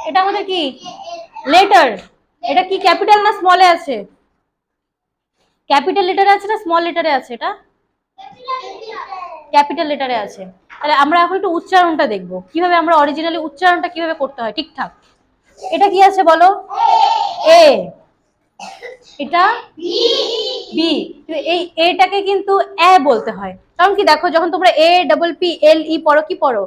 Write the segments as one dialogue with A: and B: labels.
A: এটা আমাদের কি লেটার। এটা কি ক্যাপিটাল না স্মলে আছে? ক্যাপিটাল লেটারে আছে না স্মল লেটারে আছে? এটা ক্যাপিটাল লেটারে আছে। তাহলে আমরা এখন একটু উচ্চারণটা দেখবো, কিভাবে আমরা অরিজিনালি উচ্চারণটা কিভাবে করতে হয় ঠিকঠাক। এটা কি আছে বলো? এ। এটা বি। এই এটাকে কিন্তু এ বলতে হয়, কারণ কি দেখো, যখন তোমরা এ ডাবল পি এল ই পড়ো কি পড়ো?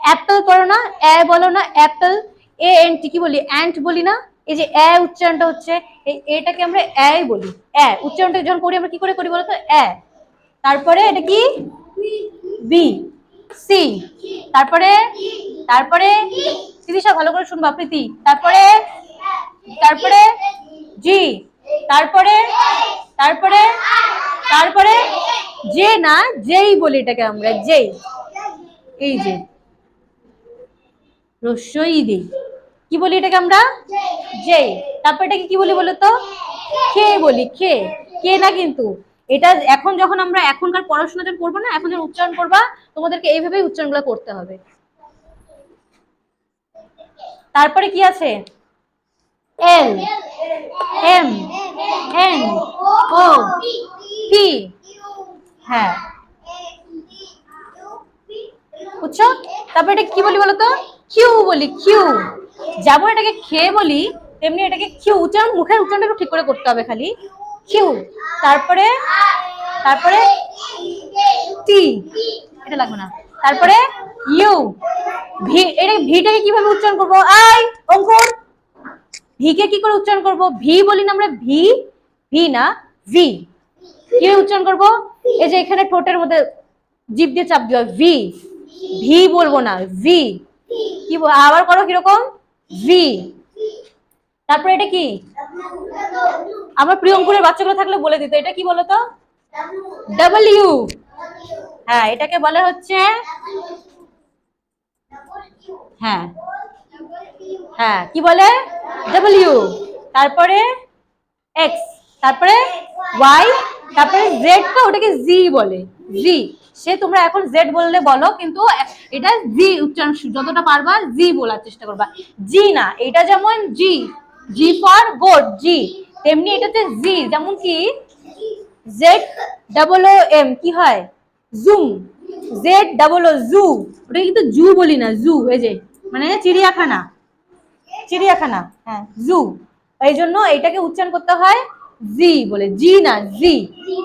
A: অ্যাপেল পড়ো না? এ বলো না অ্যাপেল। এ এন টি কি বলি? অ্যান্ট বলি না? এই যে এ উচ্চারণটা হচ্ছে, এই এটাকে আমরা এ বলি। এ উচ্চারণটা যখন করি আমরা কি করে করি বলো তো? এ। তারপরে এটা কি? বি। সি। তারপরে তারপরে তিরিশা ভালো করে শুনবা প্রীতি। তারপরে তারপরে জি। তারপরে তারপরে তারপরে যে না যেই বলি, এটাকে আমরা যেই। এই যে রস্যই দিই, কি বলি এটাকে আমরা? যেই। তারপর এটাকে কি বলি বলো তো? খে বলি। খে। কে না কিন্তু। এটা এখন যখন আমরা এখনকার পড়াশোনা যখন করবো না, এখন যখন উচ্চারণ করবা, তোমাদেরকে এইভাবেই উচ্চারণগুলো করতে হবে। তারপরে কি আছে? এল, এম, এন, ও, পি। হ্যাঁ, বুঝছো? তারপর এটা কি বলি বলতো? কিউ বলি। কিউ। যেমন এটাকে খে বলি, তেমনি এটাকে কিউ। উচ্চারণ, মুখের উচ্চারণটা একটু ঠিক করে করতে হবে খালি। কিউ। তারপরে তারপরে টি, এটা লাগবে না। তারপরে ইউ। ভি। এটা ভিটাকে কিভাবে উচ্চারণ করবো? আই অঙ্কুর, ভিকে কি করে উচ্চারণ করবো? ভি বলি না আমরা? ভি। ভি না, ভি। কিভাবে উচ্চারণ করবো? এই যে এখানে ঠোঁটের মধ্যে জিভ দিয়ে চাপ দিও। ভি। ভি বলবো না, ভি। কি আবার করো কিরকম? ভি। তারপরে এটা কি? আমার প্রিয়ঙ্কুরের বাচ্চাগুলো থাকলে বলে দিত, এটা কি বলতো? ডাব্লিউ। হ্যাঁ, এটাকে বলে হচ্ছে, হ্যাঁ হ্যাঁ, কি বলে? ডাব্লিউ। তারপরে এক্স। তারপরে ওয়াই। তারপরে জেড, তো ওটাকে জি বলে। জি। সে তোমরা এখন জেড বললে বলো, কিন্তু এটা জি উচ্চারণ যতটা পারবা জি বলার চেষ্টা করবা। জি না, এটা যেমন জি, জি ফর গোট, জি, তেমনি এটাতে জি। যেমন কি জেড ডাবল ও এম কি হয়? জুম। জেড ডাবল ও জু, ওটা কিন্তু জু বলি না, জু। এই যে মানে চিড়িয়াখানা, চিড়িয়াখানা। হ্যাঁ, জু। এই জন্য এটাকে উচ্চারণ করতে হয় জি বলে, জি না জি।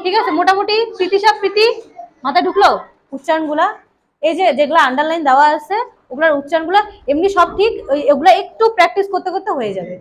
A: ঠিক আছে, মোটামুটি প্রীতিশা, প্রীতি মাথায় ঢুকলো উচ্চারণগুলা? এই যে যেগুলো আন্ডারলাইন দেওয়া আছে ওগুলোর উচ্চারণগুলো এমনি সব ঠিক, ওগুলা একটু প্র্যাকটিস করতে করতে হয়ে যাবে।